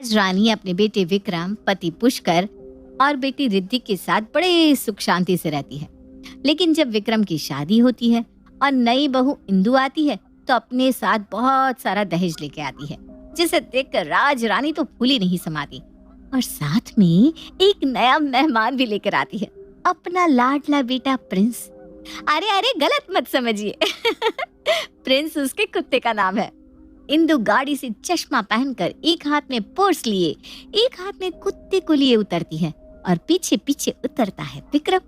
रानी अपने बेटे विक्रम, पति पुष्कर और बेटी रिद्धि के साथ बड़े सुख शांति से रहती है। लेकिन जब विक्रम की शादी होती है और नई बहू इंदु आती है तो अपने साथ बहुत सारा दहेज लेके आती है, जिसे देखकर राज रानी तो फूली नहीं समाती। और साथ में एक नया मेहमान भी लेकर आती है, अपना लाडला बेटा प्रिंस। अरे अरे, गलत मत समझिए प्रिंस उसके कुत्ते का नाम है। इंदु गाड़ी से चश्मा पहनकर एक हाथ में पर्स लिए एक हाथ में कुत्ते को लिए उतरती है और पीछे पीछे उतरता है विक्रम।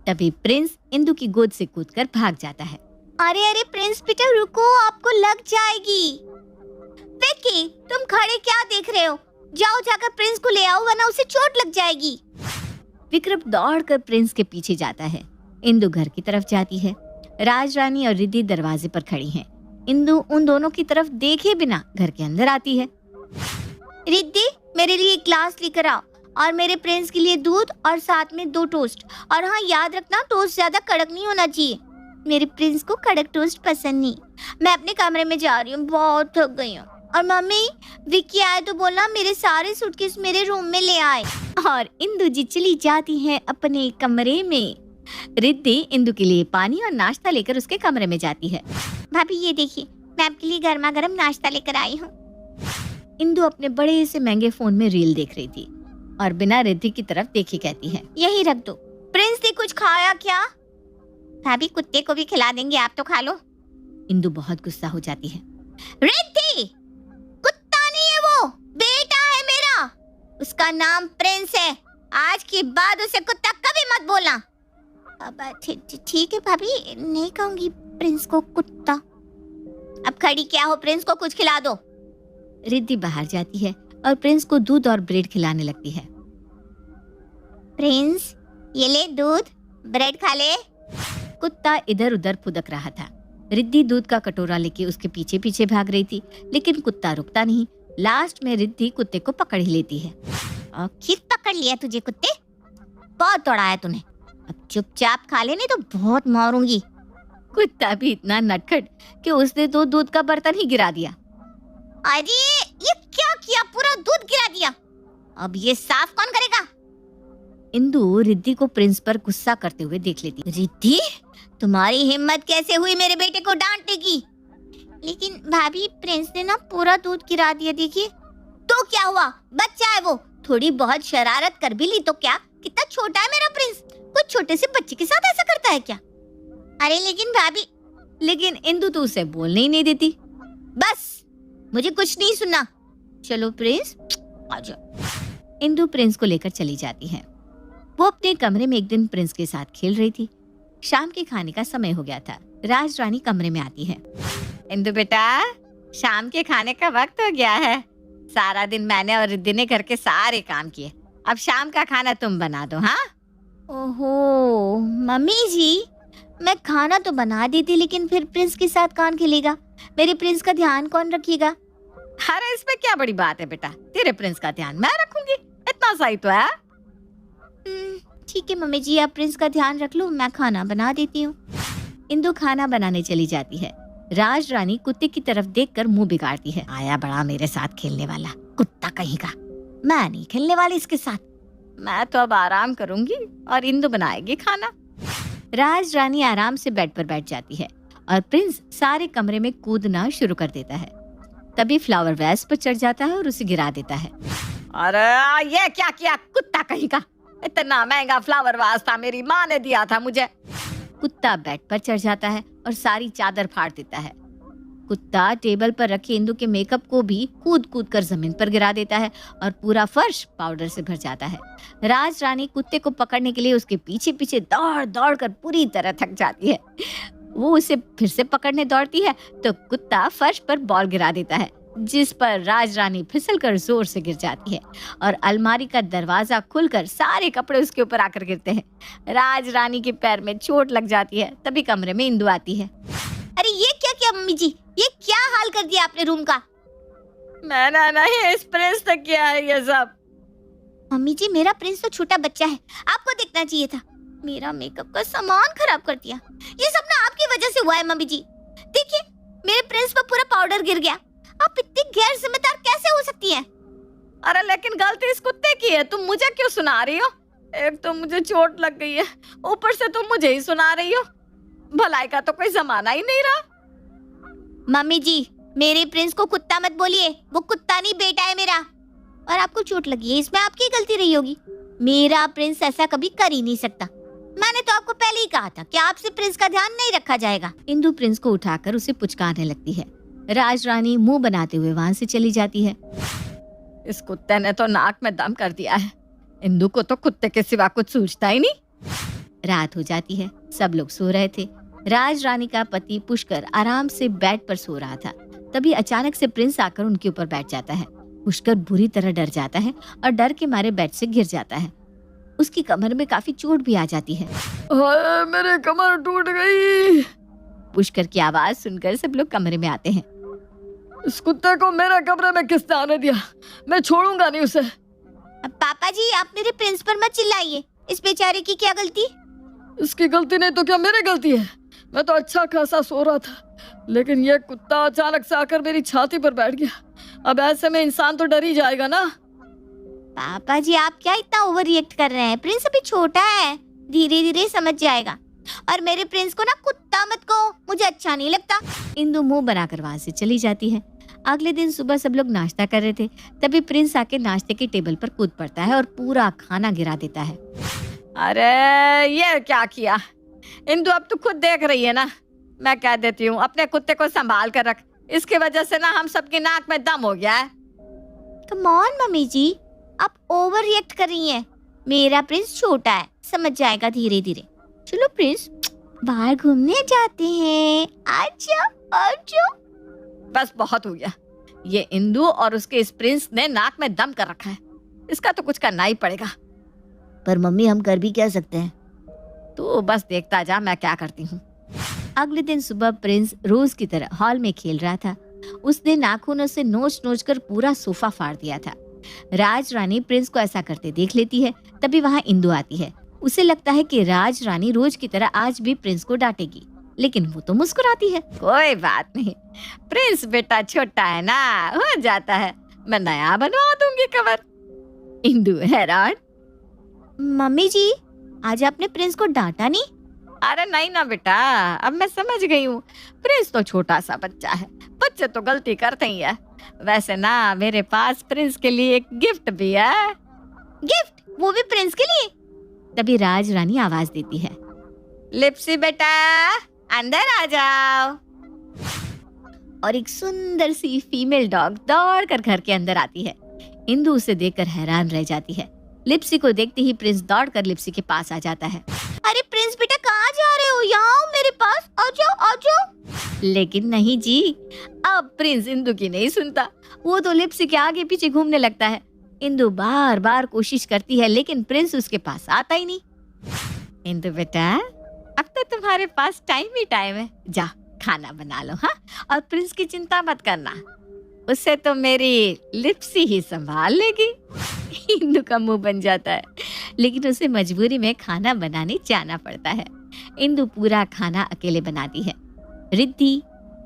तभी प्रिंस इंदु की गोद से कूदकर भाग जाता है। अरे अरे प्रिंस बेटा रुको, आपको लग जाएगी। विक्की, तुम खड़े क्या देख रहे हो? जाओ जाकर प्रिंस को ले आओ वरना उसे चोट लग जाएगी। विक्रम दौड़कर प्रिंस के पीछे जाता है। इंदु घर की तरफ जाती है। राज रानी और रिद्धि दरवाजे पर खड़ी हैं। इंदु उन दोनों की तरफ देखे बिना घर के अंदर आती है। रिद्धि, मेरे लिए एक ग्लास लेकर आओ और मेरे प्रिंस के लिए दूध और साथ में 2 टोस्ट। और हाँ, याद रखना टोस्ट ज्यादा कड़क नहीं होना चाहिए। मेरे प्रिंस को कड़क टोस्ट पसंद नहीं। मैं अपने कमरे में जा रही हूँ, बहुत थक गई हूँ। और मम्मी, विक्की आए तो बोलना मेरे सारे सूटकेस मेरे रूम में ले आए। और इंदु जी चली जाती है अपने कमरे में। रिद्धि इंदु के लिए पानी और नाश्ता लेकर उसके कमरे में जाती है। भाभी ये देखिए, मैं आपके लिए गर्मा गर्म नाश्ता लेकर आई हूँ। इंदु अपने बड़े से महंगे फोन में रील देख रही थी और बिना रिद्धि की तरफ देखे कहती है, यही रख दो। प्रिंस ने कुछ खाया क्या? भाभी कुत्ते को भी खिला देंगे, आप तो खा लो। इंदु बहुत गुस्सा हो जाती है। रिद्धि, कुत्ता नहीं है वो, बेटा है मेरा। उसका नाम प्रिंस है। आज के बाद उसे कुत्ता कभी मत बोलना। ठीक है भाभी, नहीं कहूंगी प्रिंस को कुत्ता। अब खड़ी क्या हो, प्रिंस को कुछ खिला दो। रिद्धि बाहर जाती है और प्रिंस को दूध और ब्रेड खिलाने लगती है। प्रिंस, ये ले दूध, ब्रेड खा ले। कुत्ता इधर उधर फुदक रहा था। रिद्धि दूध का कटोरा लेके उसके पीछे पीछे भाग रही थी, लेकिन कुत्ता रुकता नहीं। लास्ट में रिद्धि कुत्ते को पकड़ ही लेती है। आखिर पकड़ लिया तुझे कुत्ते, बहुत दौड़ाया तूने। अब चुपचाप खा ले, नहीं तो बहुत मारूंगी। कुत्ता भी इतना नटखट कि उसने तो दूध का बर्तन ही गिरा दिया। अरे ये क्या किया, पूरा दूध गिरा दिया। अब ये साफ कौन करेगा? इंदु रिद्धि को प्रिंस पर गुस्सा करते हुए देख लेती। रिद्धि, तुम्हारी हिम्मत कैसे हुई मेरे बेटे को डांटने की? लेकिन भाभी, प्रिंस ने ना पूरा दूध गिरा दिया। देखिए तो क्या हुआ, बच्चा है वो, थोड़ी बहुत शरारत कर भी ली तो क्या? कितना छोटा है मेरा प्रिंस, कुछ छोटे से बच्चे के साथ ऐसा करता है क्या? अरे लेकिन भाभी। लेकिन इंदु तो उसे बोलने ही नहीं देती। बस, मुझे कुछ नहीं सुनना। चलो प्रिंस, आजा। इंदु प्रिंस को लेकर चली जाती है। वो अपने कमरे में एक दिन प्रिंस के साथ खेल रही थी। शाम के खाने का समय हो गया था। राज रानी कमरे में आती है। इंदु बेटा, शाम के खाने का वक्त हो गया है। सारा दिन मैंने और रिद्धि ने घर के सारे काम किए, अब शाम का खाना तुम बना दो। हाँ? ओहो मम्मी जी, मैं खाना तो बना दी थी, लेकिन फिर प्रिंस के साथ कौन खेलेगा? मेरे प्रिंस का ध्यान कौन रखेगा? अरे इसमें क्या बड़ी बात है बेटा, तेरे प्रिंस का ध्यान मैं रखूंगी, इतना सही तो है। ठीक है मम्मी जी, आप प्रिंस का ध्यान रख लो, मैं खाना बना देती हूँ। इंदु खाना बनाने चली जाती है। राज रानी कुत्ते की तरफ देखकर मुंह बिगाड़ती है। आया बड़ा मेरे साथ खेलने वाला, कुत्ता कहीं का। मैं नहीं खेलने वाली इसके साथ, मैं तो अब आराम करूंगी और इंदु बनाएगी खाना। राज रानी आराम से बेड पर बैठ जाती है और प्रिंस सारे कमरे में कूदना शुरू कर देता है। तभी फ्लावर वेस पर चढ़ जाता है और उसे गिरा देता है। अरे ये क्या किया, कुत्ता कहीं का, इतना महंगा फ्लावर वास था, मेरी माँ ने दिया था मुझे। कुत्ता बेड पर चढ़ जाता है और सारी चादर फाड़ देता है। कुत्ता टेबल पर रखे इंदु के मेकअप को भी कूद कूद कर जमीन पर गिरा देता है और पूरा फर्श पाउडर से भर जाता है। राज रानी कुत्ते को पकड़ने के लिए उसके पीछे पीछे दौड़ दौड़ कर पूरी तरह थक जाती है। वो उसे फिर से पकड़ने दौड़ती है तो कुत्ता फर्श पर बॉल गिरा देता है, जिस पर राज रानी फिसलकर जोर से गिर जाती है और अलमारी का दरवाजा खुलकर सारे कपड़े उसके ऊपर आकर गिरते हैं। राज रानी के पैर में चोट लग जाती है। तभी कमरे में इंदु आती है। अरे ये क्या किया मम्मी जी, ये क्या हाल कर दिया आपने रूम का? मैंने नहीं, इस प्रिंस ने किया है ये सब। मम्मी जी, मेरा प्रिंस तो छोटा बच्चा है, आपको देखना चाहिए था। मेरा मेकअप का सामान खराब कर दिया। ये सब ना आपकी वजह से हुआ है मम्मी जी। देखिए मेरे प्रिंस पर पूरा पाउडर गिर गया। आप इतनी गैर जिम्मेदार कैसे हो सकती हैं? अरे लेकिन गलती इस कुत्ते की है, तुम मुझे क्यों सुना रही हो? एक तो मुझे चोट लग गई है, ऊपर से तुम मुझे ही सुना रही हो। भलाई का तो कोई जमाना ही नहीं रहा। मम्मी जी, मेरे प्रिंस को कुत्ता मत बोलिए, वो कुत्ता नहीं बेटा है मेरा। और आपको चोट लगी है, इसमें आपकी गलती रही होगी। मेरा प्रिंस ऐसा कभी कर ही नहीं सकता। मैंने तो आपको पहले ही कहा था कि आपसे प्रिंस का ध्यान नहीं रखा जाएगा। इंदु प्रिंस को उठाकर उसे पुचकारने लगती है। राज रानी मुंह बनाते हुए वहाँ से चली जाती है। इस कुत्ते ने तो नाक में दम कर दिया है। इंदु को तो कुत्ते के सिवा कुछ सूझता ही नहीं। रात हो जाती है, सब लोग सो रहे थे। राज रानी का पति पुष्कर आराम से बेड पर सो रहा था। तभी अचानक से प्रिंस आकर उनके ऊपर बैठ जाता है। पुष्कर बुरी तरह डर जाता है और डर के मारे बेड से गिर जाता है। उसकी कमर में काफी चोट भी आ जाती है। हाय, मेरी कमर टूट गई। पुष्कर की आवाज सुनकर सब लोग कमरे में आते हैं। इस कुत्ते को मेरे कमरे में किसने आने दिया? मैं छोड़ूंगा नहीं उसे। पापा जी, आप मेरे प्रिंस पर मत चिल्लाइए। इस बेचारे की क्या गलती? इसकी गलती नहीं तो क्या मेरी गलती है? मैं तो अच्छा खासा सो रहा था, लेकिन ये कुत्ता अचानक से आकर मेरी छाती पर बैठ गया। अब ऐसे में इंसान तो डर ही जाएगा ना। पापा जी, आप क्या इतना ओवर रिएक्ट कर रहे हैं? प्रिंस अभी छोटा है, धीरे धीरे समझ जाएगा। और मेरे प्रिंस को ना कुत्ता मत कहो, मुझे अच्छा नहीं लगता। इंदु मुंह बनाकर वहाँ से चली जाती है। अगले दिन सुबह सब लोग नाश्ता कर रहे थे, तभी प्रिंस आके नाश्ते के टेबल पर कूद पड़ता है और पूरा खाना गिरा देता है। अरे ये क्या किया इंदु? अब तू खुद देख रही है ना। मैं कह देती हूँ अपने कुत्ते को संभाल कर रख, इसकी वजह से ना हम सबकी नाक में दम हो गया है। कम ऑन मम्मी जी, आप ओवर रिएक्ट कर रही हैं। मेरा प्रिंस छोटा है, समझ जाएगा धीरे धीरे। चलो प्रिंस, बाहर घूमने जाते हैं। आजा आजा। बस बहुत हो गया। ये इंदु और उसके इस प्रिंस ने नाक में दम कर रखा है, इसका तो कुछ करना ही पड़ेगा। पर मम्मी, हम कर भी क्या सकते हैं? तू बस देखता जा मैं क्या करती हूँ। अगले दिन सुबह प्रिंस रोज की तरह हॉल में खेल रहा था। उसने नाखूनों से नोच नोच कर पूरा सोफा फाड़ दिया था। राज रानी प्रिंस को ऐसा करते देख लेती है। तभी वहाँ इंदु आती है। उसे लगता है कि राज रानी रोज की तरह आज भी प्रिंस को डांटेगी, लेकिन वो तो मुस्कुराती है। कोई बात नहीं, प्रिंस बेटा छोटा है ना, हो जाता है। मैं नया बनवा दूंगी कवर। इंदु हैरान। मम्मी जी, आज आपने प्रिंस को डांटा नहीं? अरे नहीं ना बेटा, अब मैं समझ गई हूँ। प्रिंस तो छोटा सा बच्चा है, बच्चे तो गलती करते ही है। वैसे ना मेरे पास प्रिंस के लिए एक गिफ्ट भी है। गिफ्ट? वो भी प्रिंस के लिए? तभी राज रानी आवाज देती है, लिप्सी बेटा अंदर आ जाओ। और एक सुंदर सी फीमेल डॉग दौड़कर घर के अंदर आती है। इंदु उसे देखकर हैरान रह जाती है। लिप्सी को देखते ही प्रिंस दौड़कर लिप्सी के पास आ जाता है। अरे प्रिंस बेटा, कहाँ जा रहे हो? यहाँ आओ मेरे पास, आ जाओ आ जाओ। लेकिन नहीं जी, अब प्रिंस इंदु की नहीं सुनता। वो तो लिप्सी के आगे पीछे घूमने लगता है। इंदु बार बार कोशिश करती है, लेकिन प्रिंस उसके पास आता ही नहीं। इंदु बेटा, अब तो तुम्हारे पास टाइम ही टाइम है, जा खाना बना लो। हाँ, और प्रिंस की चिंता मत करना, उससे तो मेरी लिप्सी ही संभाल लेगी। इंदु का मुंह बन जाता है, लेकिन उसे मजबूरी में खाना बनाने जाना पड़ता है। इंदु पूरा खाना अकेले बनाती है। रिद्धि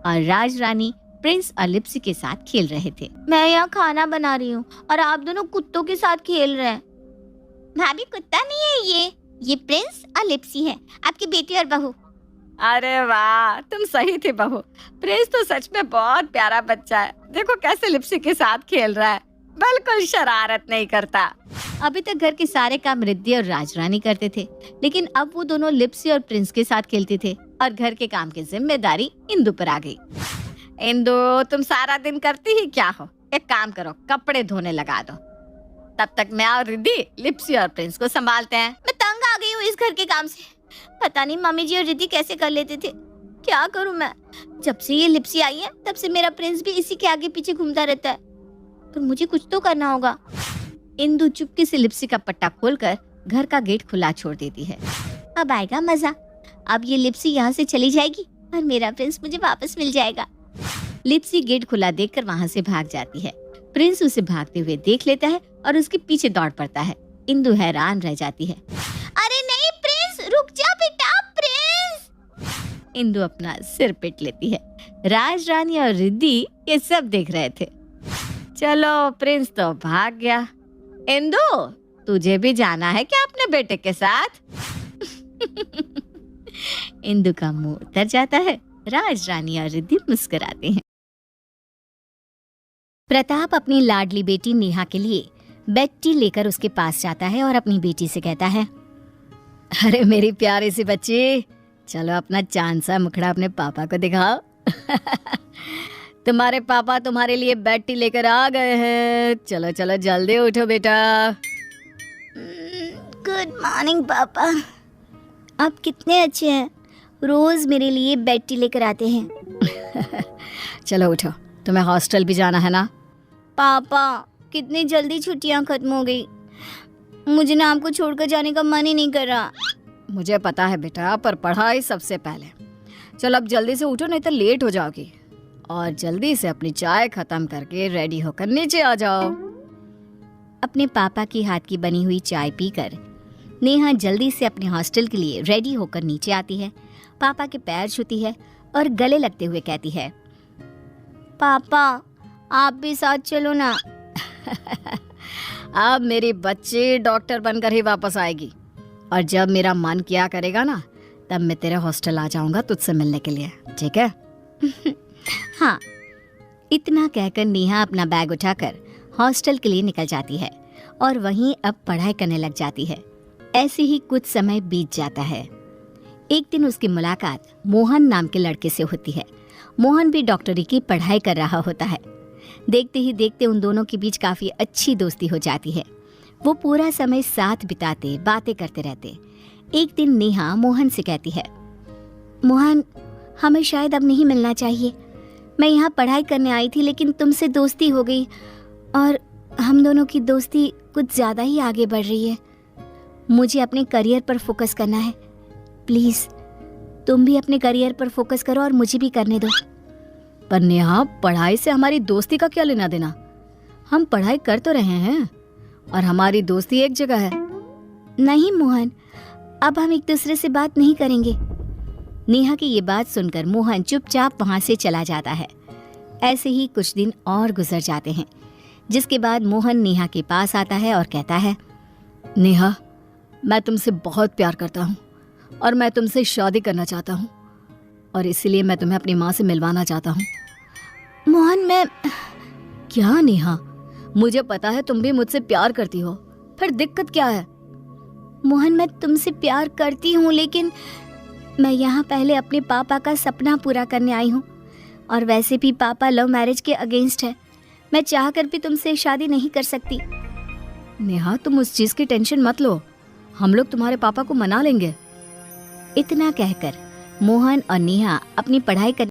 और राज रानी प्रिंस और लिप्सी के साथ खेल रहे थे। मैं यहाँ खाना बना रही हूँ और आप दोनों कुत्तों के साथ खेल रहे हैं। भाभी, कुत्ता नहीं है ये प्रिंस और लिप्सी है, आपकी बेटी और बहू। अरे वाह, तुम सही थी बहू। प्रिंस तो सच में बहुत प्यारा बच्चा है। देखो कैसे लिप्सी के साथ खेल रहा है, बिल्कुल शरारत नहीं करता। अभी तक घर के सारे काम रिद्धि और राजरानी करते थे, लेकिन अब वो दोनों लिप्सी और प्रिंस के साथ खेलते थे और घर के काम की जिम्मेदारी इंदु पर आ गई। इंदु, तुम सारा दिन करती ही क्या हो? एक काम करो, कपड़े धोने लगा दो। तब तक मैं और रिद्धि लिप्सी और प्रिंस को संभालते हैं। मैं तंग आ गई हूँ इस घर के काम से। पता नहीं मम्मी जी और रिद्धि कैसे कर लेते थे, क्या करूँ मैं? जब से ये लिप्सी आई है, तब से मेरा प्रिंस भी इसी के आगे पीछे घूमता रहता है। पर मुझे कुछ तो करना होगा। इंदु चुपके से लिप्सी का पट्टा खोलकर घर का गेट खुला छोड़ देती है। अब आएगा मजा। अब ये लिप्सी यहाँ से चली जाएगी और मेरा प्रिंस मुझे वापस मिल जाएगा। लिप्सी गेट खुला देखकर वहाँ से भाग जाती है। प्रिंस उसे भागते हुए देख लेता है और उसके पीछे दौड़ पड़ता है। इंदु हैरान रह जाती है। अरे नहीं प्रिंस, रुक जा बेटा, प्रिंस। इंदु अपना सिर पीट लेती है। राज रानी और रिद्धि ये सब देख रहे थे। चलो प्रिंस तो भाग गया। इंदु, तुझे भी जाना है क्या अपने बेटे के साथ? इंदु का मुंह उतर जाता है। राज रानी और रिद्धि मुस्कुराते हैं। प्रताप अपनी लाडली बेटी नेहा के लिए बेटी लेकर उसके पास जाता है और अपनी बेटी से कहता है, अरे मेरी प्यारी सी बच्ची, चलो अपना चांद सा मुखड़ा अपने पापा को दिखाओ। तुम्हारे पापा तुम्हारे लिए बेटी लेकर आ गए हैं। चलो चलो जल्दी उठो बेटा। गुड मॉर्निंग पापा, आप कितने अच्छे हैं, रोज मेरे लिए बेटी लेकर आते हैं। चलो उठो, तुम्हें हॉस्टल भी जाना है ना। पापा कितनी जल्दी छुट्टियां खत्म हो गई, मुझे ना आपको छोड़कर जाने का मन ही नहीं कर रहा। मुझे पता है बेटा, पर पढ़ाई सबसे पहले। चलो अब जल्दी से उठो, नहीं तो लेट हो जाओगी। और जल्दी से अपनी चाय खत्म करके रेडी होकर नीचे आ जाओ। अपने पापा की हाथ की बनी हुई चाय पीकर नेहा जल्दी से अपने हॉस्टल के लिए रेडी होकर नीचे आती है। पापा के पैर छूती है और गले लगते हुए कहती है, पापा आप भी साथ चलो ना। अब मेरी बच्ची डॉक्टर बनकर ही वापस आएगी, और जब मेरा मन किया करेगा ना, तब मैं तेरे हॉस्टल आ जाऊंगा तुझसे मिलने के लिए, ठीक है? हाँ। इतना कहकर नेहा अपना बैग उठाकर हॉस्टल के लिए निकल जाती है और वहीं अब पढ़ाई करने लग जाती है। ऐसे ही कुछ समय बीत जाता है। एक दिन उसकी मुलाकात मोहन नाम के लड़के से होती है। मोहन भी डॉक्टरी की पढ़ाई कर रहा होता है। देखते ही देखते उन दोनों के बीच काफी अच्छी दोस्ती हो जाती है। वो पूरा समय साथ बिताते, बातें करते रहते। एक दिन नेहा मोहन से कहती है, मोहन हमें शायद अब नहीं मिलना चाहिए। मैं यहाँ पढ़ाई करने आई थी, लेकिन तुमसे दोस्ती हो गई और हम दोनों की दोस्ती कुछ ज़्यादा ही आगे बढ़ रही है। मुझे अपने करियर पर फोकस करना है। प्लीज़ तुम भी अपने करियर पर फोकस करो और मुझे भी करने दो। पर नेहा, पढ़ाई से हमारी दोस्ती का क्या लेना देना? हम पढ़ाई कर तो रहे हैं और हमारी दोस्ती एक जगह है। नहीं मोहन, अब हम एक दूसरे से बात नहीं करेंगे। नेहा की ये बात सुनकर मोहन चुपचाप वहां से चला जाता है। ऐसे ही कुछ दिन और गुजर जाते हैं, जिसके बाद मोहन नेहा के पास आता है और कहता है, नेहा मैं तुमसे बहुत प्यार करता हूँ और मैं तुमसे शादी करना चाहता हूँ, और इसीलिए मैं तुम्हें अपनी माँ से मिलवाना चाहता हूँ। मोहन मैं... क्या नेहा, मुझे पता है तुम भी मुझसे प्यार करती हो, फिर दिक्कत क्या है? मोहन मैं तुमसे प्यार करती हूँ, लेकिन मैं यहाँ पहले अपने पापा का सपना पूरा करने आई हूँ, और वैसे भी पापा लव मैरिज के अगेंस्ट है। मैं चाहकर भी तुमसे शादी नहीं कर सकती। नेहा तुम उस चीज की टेंशन मत लो, हम लोग तुम्हारे पापा को मना लेंगे। इतना कहकर मोहन और नेहा अपनी पढ़ाई करने